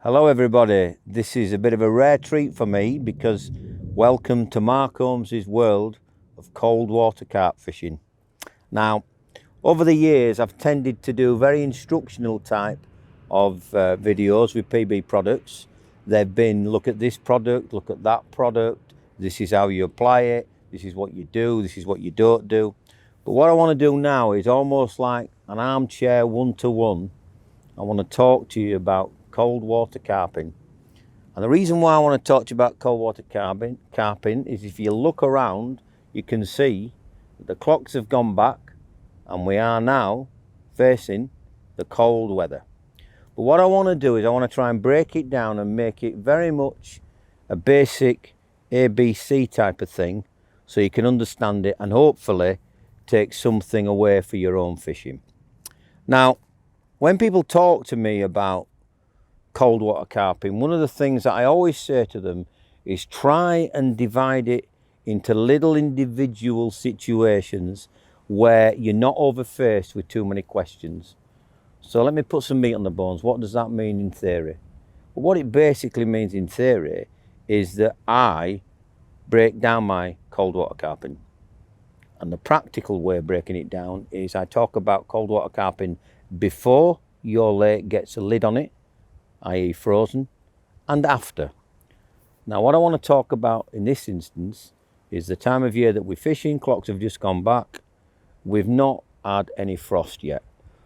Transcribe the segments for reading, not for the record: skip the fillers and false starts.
Hello everybody, this is a bit of a rare treat for me because welcome to Mark Holmes' world of cold water carp fishing. Now, over the years I've tended to do very instructional type of videos with PB products. They've been look at this product, look at that product, this is how you apply it, this is what you do, this is what you don't do. But what I want to do now is almost like an armchair one-to-one. I want to talk to you about cold water carping. And the reason why I want to talk to you about cold water carping is if you look around, you can see that the clocks have gone back and we are now facing the cold weather. But what I want to do is I want to try and break it down and make it very much a basic ABC type of thing so you can understand it and hopefully take something away for your own fishing. Now, when people talk to me about cold water carping, one of the things that I always say to them is try and divide it into little individual situations where you're not overfaced with too many questions. So let me put some meat on the bones. What does that mean in theory? Well, what it basically means in theory is that I break down my cold water carping. And the practical way of breaking it down is I talk about cold water carping before your lake gets a lid on it, i.e. frozen, and after. Now what I want to talk about in this instance is the time of year that we're fishing. Clocks have just gone back. We've not had any frost yet.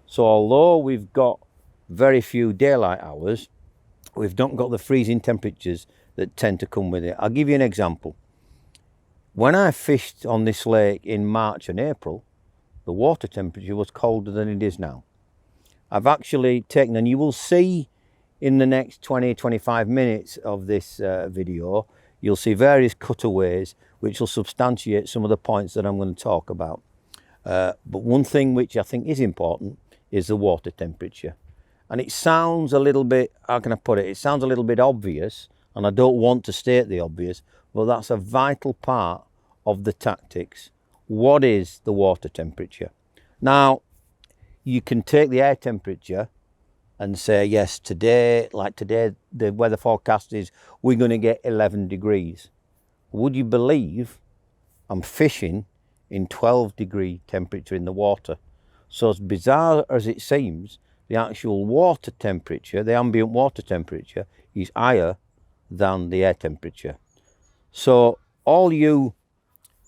So although we've got very few daylight hours, we've not got the freezing temperatures that tend to come with it. I'll give you an example. When I fished on this lake in March and April, the water temperature was colder than it is now. I've actually taken, and you will see in the next 20-25 minutes of this video, you'll see various cutaways which will substantiate some of the points that I'm going to talk about. But one thing which I think is important is the water temperature. And it sounds a little bit, how can I put it? It sounds a little bit obvious, and I don't want to state the obvious, but that's a vital part of the tactics. What is the water temperature? Now, you can take the air temperature and say, yes, today, the weather forecast is we're going to get 11 degrees. Would you believe I'm fishing in 12 degree temperature in the water? So as bizarre as it seems, the actual water temperature, the ambient water temperature, is higher than the air temperature. So all you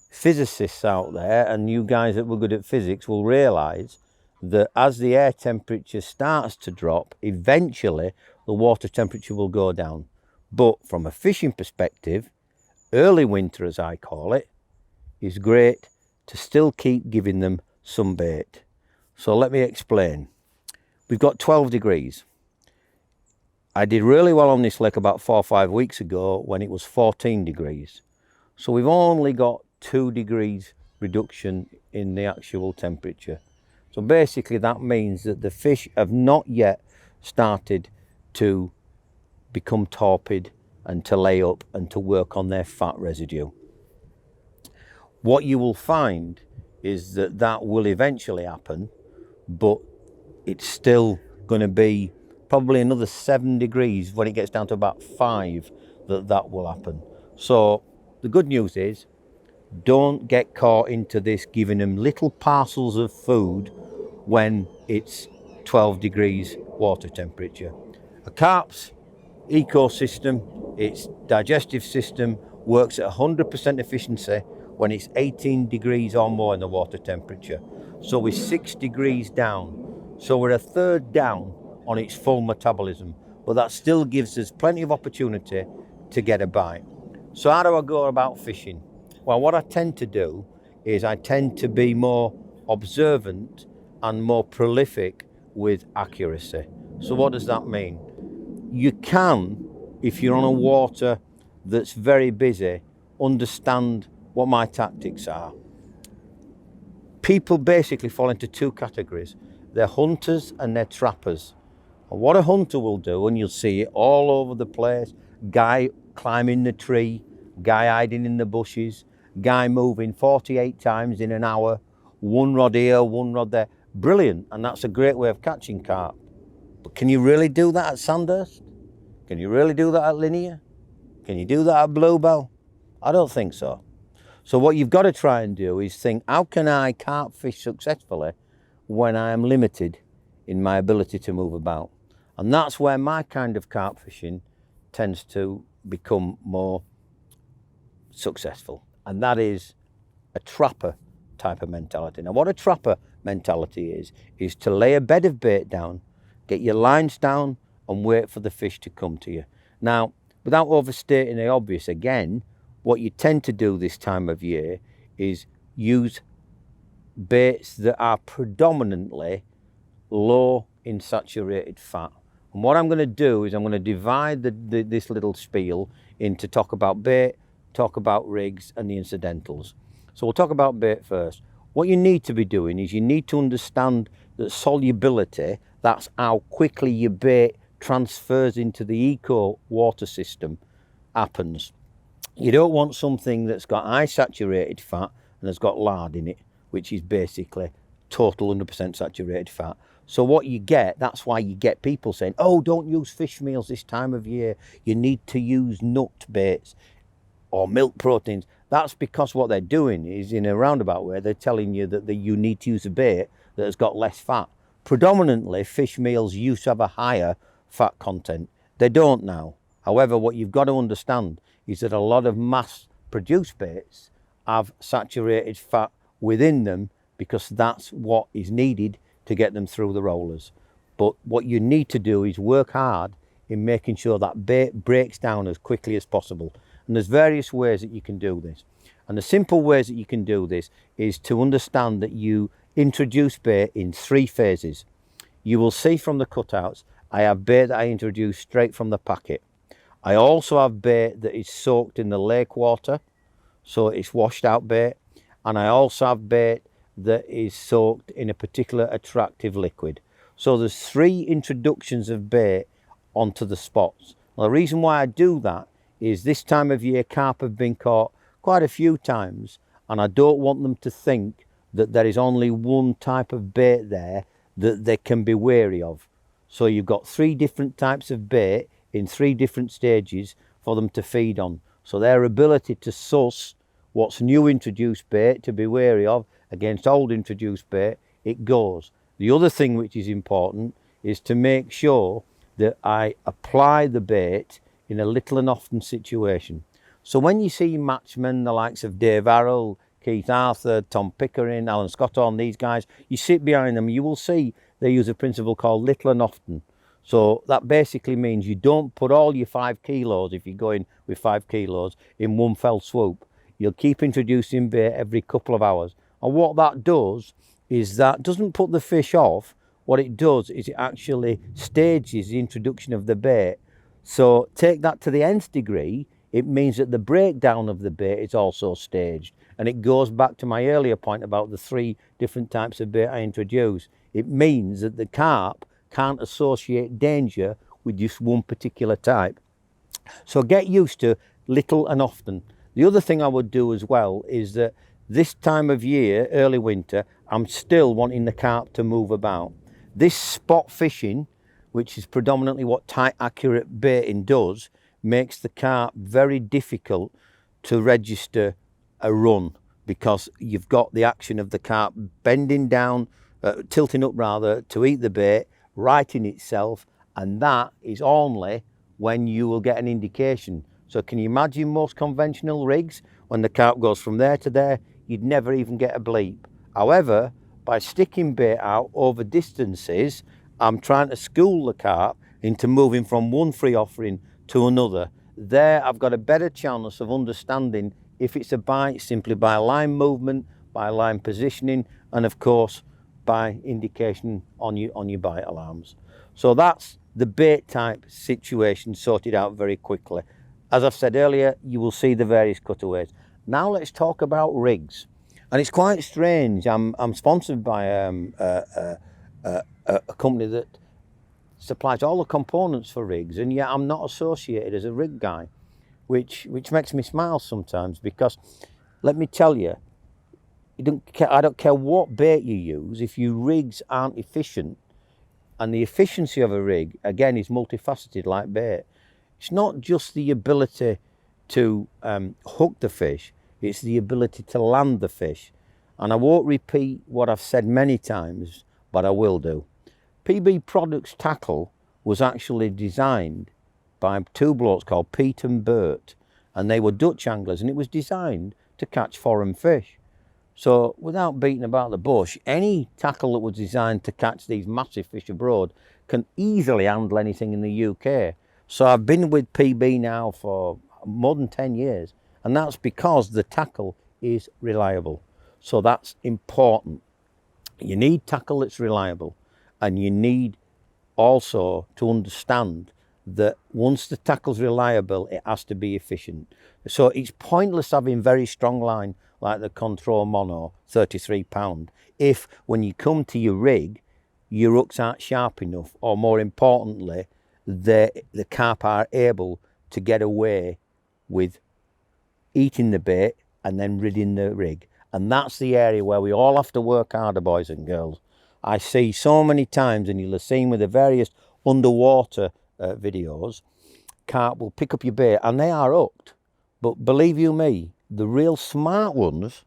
physicists out there and you guys that were good at physics will realise that as the air temperature starts to drop, eventually the water temperature will go down. But from a fishing perspective, early winter, as I call it, is great to still keep giving them some bait. So let me explain. We've got 12 degrees. I did really well on this lake about 4 or 5 weeks ago when it was 14 degrees. So we've only got 2 degrees reduction in the actual temperature. So basically that means that the fish have not yet started to become torpid and to lay up and to work on their fat residue. What you will find is that that will eventually happen, but it's still going to be probably another 7 degrees when it gets down to about 5 that will happen. So the good news is don't get caught into this giving them little parcels of food when it's 12 degrees water temperature. A carp's ecosystem, its digestive system, works at 100% efficiency when it's 18 degrees or more in the water temperature. So we're 6 degrees down. So we're a third down on its full metabolism, but that still gives us plenty of opportunity to get a bite. So how do I go about fishing? Well, what I tend to do is I tend to be more observant and more prolific with accuracy. So what does that mean? You can, if you're on a water that's very busy, understand what my tactics are. People basically fall into 2 categories. They're hunters and they're trappers. And what a hunter will do, and you'll see it all over the place, guy climbing the tree, guy hiding in the bushes, guy moving 48 times in an hour, one rod here, one rod there. Brilliant, and that's a great way of catching carp. But can you really do that at Sandhurst? Can you really do that at linear? Can you do that at bluebell? I don't think so. So what you've got to try and do is think, how can I carp fish successfully when I am limited in my ability to move about? And that's where my kind of carp fishing tends to become more successful. And that is a trapper type of mentality. Now, what a trapper mentality is to lay a bed of bait down, get your lines down, and wait for the fish to come to you. Now, without overstating the obvious, again, what you tend to do this time of year is use baits that are predominantly low in saturated fat. And what I'm going to do is I'm going to divide this little spiel into talk about bait, talk about rigs, and the incidentals. So we'll talk about bait first. What you need to be doing is you need to understand that solubility, that's how quickly your bait transfers into the eco water system, happens. You don't want something that's got high saturated fat and has got lard in it, which is basically total 100% saturated fat. So what you get, that's why you get people saying, oh, don't use fish meals this time of year. You need to use nut baits or milk proteins. That's because what they're doing is, in a roundabout way, they're telling you that you need to use a bait that has got less fat. Predominantly, fish meals used to have a higher fat content. They don't now. However, what you've got to understand is that a lot of mass-produced baits have saturated fat within them because that's what is needed to get them through the rollers. But what you need to do is work hard in making sure that bait breaks down as quickly as possible. And there's various ways that you can do this. And the simple ways that you can do this is to understand that you introduce bait in 3 phases. You will see from the cutouts, I have bait that I introduce straight from the packet. I also have bait that is soaked in the lake water, so it's washed out bait. And I also have bait that is soaked in a particular attractive liquid. So there's 3 introductions of bait onto the spots. Now, the reason why I do that is this time of year carp have been caught quite a few times, and I don't want them to think that there is only one type of bait there that they can be wary of. So you've got 3 different types of bait in 3 different stages for them to feed on. So their ability to suss what's new introduced bait to be wary of against old introduced bait, it goes. The other thing which is important is to make sure that I apply the bait in a little and often situation. So when you see matchmen, the likes of Dave Arrow, Keith Arthur, Tom Pickering, Alan Scotthorne, these guys, you sit behind them, you will see they use a principle called little and often. So that basically means you don't put all your 5 kilos, if you're going with 5 kilos, in one fell swoop. You'll keep introducing bait every couple of hours. And what that does is that doesn't put the fish off. What it does is it actually stages the introduction of the bait. So take that to the nth degree, it means that the breakdown of the bait is also staged. And it goes back to my earlier point about the 3 different types of bait I introduce. It means that the carp can't associate danger with just one particular type. So get used to little and often. The other thing I would do as well is that this time of year, early winter, I'm still wanting the carp to move about. This spot fishing, which is predominantly what tight accurate baiting does, makes the carp very difficult to register a run, because you've got the action of the carp bending down, tilting up rather, to eat the bait, righting itself, and that is only when you will get an indication. So can you imagine most conventional rigs, when the carp goes from there to there, you'd never even get a bleep. However, by sticking bait out over distances, I'm trying to school the carp into moving from one free offering to another. There I've got a better chance of understanding if it's a bite simply by line movement, by line positioning, and of course by indication on your bite alarms. So that's the bait type situation sorted out very quickly. As I've said earlier, you will see the various cutaways. Now let's talk about rigs. And it's quite strange. I'm sponsored by a company that supplies all the components for rigs, and yet I'm not associated as a rig guy, which makes me smile sometimes, because let me tell you, I don't care what bait you use, if your rigs aren't efficient, and the efficiency of a rig, again, is multifaceted like bait. It's not just the ability to hook the fish, it's the ability to land the fish. And I won't repeat what I've said many times, but I will do. PB Products tackle was actually designed by two blokes called Pete and Bert, and they were Dutch anglers, and it was designed to catch foreign fish. So without beating about the bush, any tackle that was designed to catch these massive fish abroad can easily handle anything in the UK. So I've been with PB now for more than 10 years, and that's because the tackle is reliable. So that's important. You need tackle that's reliable, and you need also to understand that once the tackle's reliable, it has to be efficient. So it's pointless having very strong line like the Control Mono, 33 pound, if when you come to your rig, your hooks aren't sharp enough, or more importantly, the carp are able to get away with eating the bait and then ridding the rig. And that's the area where we all have to work harder, boys and girls. I see so many times, and you'll have seen with the various underwater videos, carp will pick up your bait and they are hooked. But believe you me, the real smart ones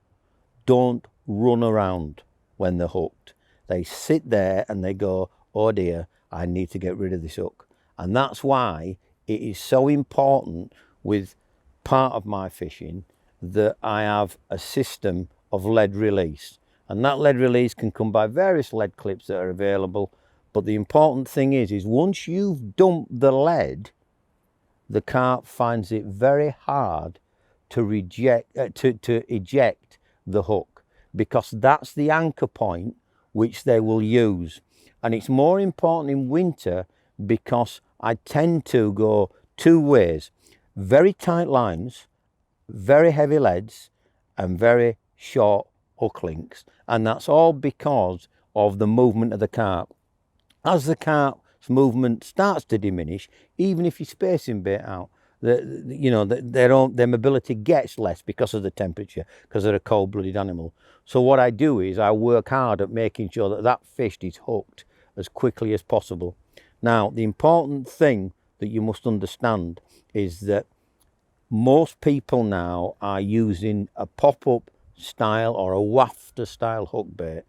don't run around when they're hooked. They sit there and they go, oh dear, I need to get rid of this hook. And that's why it is so important with part of my fishing that I have a system of lead release. And that lead release can come by various lead clips that are available. But the important thing is once you've dumped the lead, the carp finds it very hard to eject the hook, because that's the anchor point which they will use. And it's more important in winter because I tend to go two ways: very tight lines, very heavy leads, and very short hook links. And that's all because of the movement of the carp. As the carp's movement starts to diminish, even if you're spacing bait out, their mobility gets less because of the temperature, because they're a cold-blooded animal. So what I do is I work hard at making sure that that fish is hooked as quickly as possible. Now, the important thing that you must understand is that most people now are using a pop-up style or a wafter style hook bait,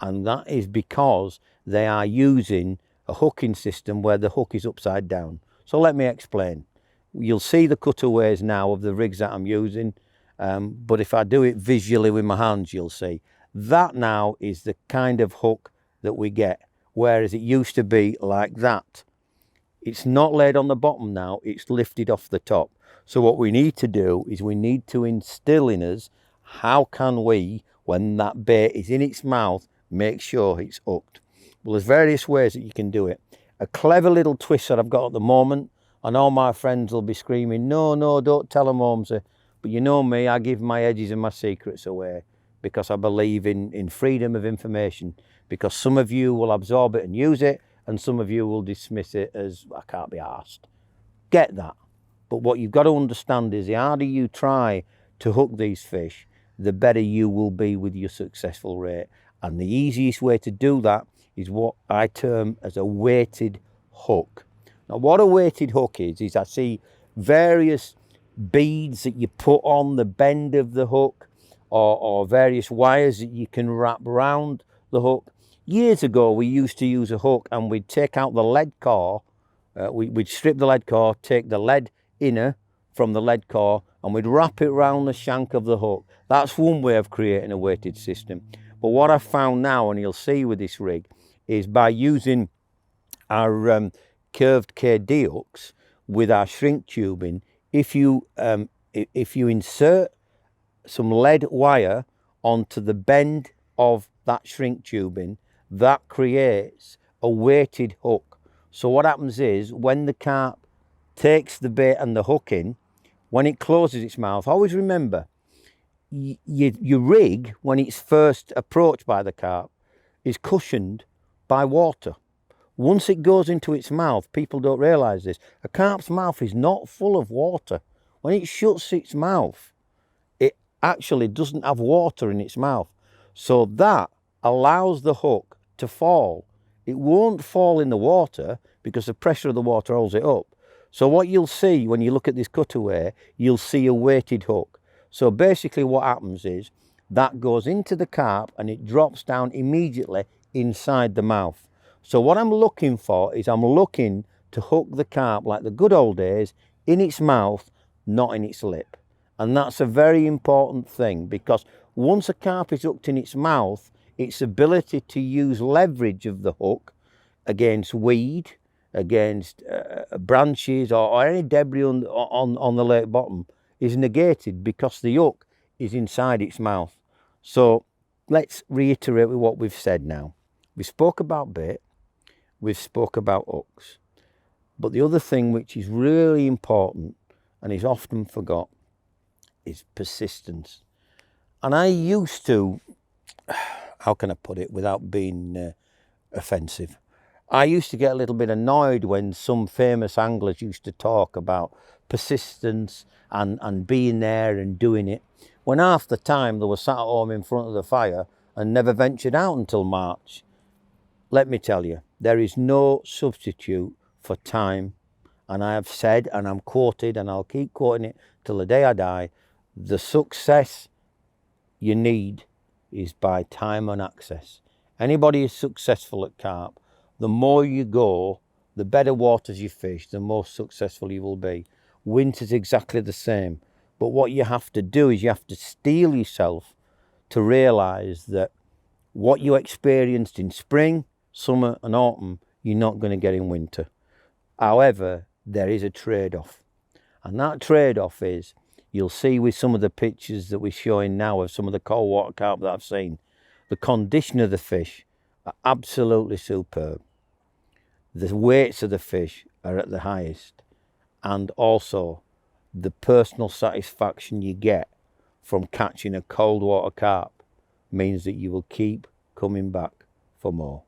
and that is because they are using a hooking system where the hook is upside down. So let me explain. You'll see the cutaways now of the rigs that I'm using, but if I do it visually with my hands, you'll see that now is the kind of hook that we get, whereas it used to be like that. It's not laid on the bottom now, it's lifted off the top. So what we need to do is we need to instill in us, how can we, when that bait is in its mouth, make sure it's hooked? Well, there's various ways that you can do it. A clever little twist that I've got at the moment, and all my friends will be screaming, no, don't tell them, Holmes. But you know me, I give my edges and my secrets away because I believe in freedom of information, because some of you will absorb it and use it, and some of you will dismiss it as, I can't be arsed. Get that. But what you've got to understand is the harder you try to hook these fish, the better you will be with your successful rate. And the easiest way to do that is what I term as a weighted hook. Now, what a weighted hook is I see various beads that you put on the bend of the hook, or various wires that you can wrap around the hook. Years ago, we used to use a hook and we'd take out the lead core, we'd strip the lead core, take the lead inner from the lead core, and we'd wrap it around the shank of the hook. That's one way of creating a weighted system. But what I've found now, and you'll see with this rig, is by using our curved KD hooks with our shrink tubing, if you insert some lead wire onto the bend of that shrink tubing, that creates a weighted hook. So what happens is when the carp takes the bait and the hook in, when it closes its mouth, always remember, your rig, when it's first approached by the carp, is cushioned by water. Once it goes into its mouth, people don't realise this, a carp's mouth is not full of water. When it shuts its mouth, it actually doesn't have water in its mouth. So that allows the hook to fall. It won't fall in the water because the pressure of the water holds it up. So what you'll see when you look at this cutaway, you'll see a weighted hook. So basically what happens is that goes into the carp and it drops down immediately inside the mouth. So what I'm looking for is I'm looking to hook the carp like the good old days in its mouth, not in its lip. And that's a very important thing, because once a carp is hooked in its mouth, its ability to use leverage of the hook against weed, against branches or any debris on the lake bottom is negated, because the hook is inside its mouth. So let's reiterate with what we've said now. We spoke about bait, we've spoke about hooks, but the other thing which is really important and is often forgot is persistence. And I used to, how can I put it without being offensive, I used to get a little bit annoyed when some famous anglers used to talk about persistence and being there and doing it, when half the time they were sat at home in front of the fire and never ventured out until March. Let me tell you, there is no substitute for time. And I have said, and I'm quoted, and I'll keep quoting it till the day I die, the success you need is by time and access. Anybody is successful at carp, the more you go, the better waters you fish, the more successful you will be. Winter's exactly the same. But what you have to do is you have to steel yourself to realise that what you experienced in spring, summer and autumn, you're not going to get in winter. However, there is a trade-off. And that trade-off is, you'll see with some of the pictures that we're showing now of some of the cold water carp that I've seen, the condition of the fish are absolutely superb. The weights of the fish are at the highest, and also the personal satisfaction you get from catching a cold water carp means that you will keep coming back for more.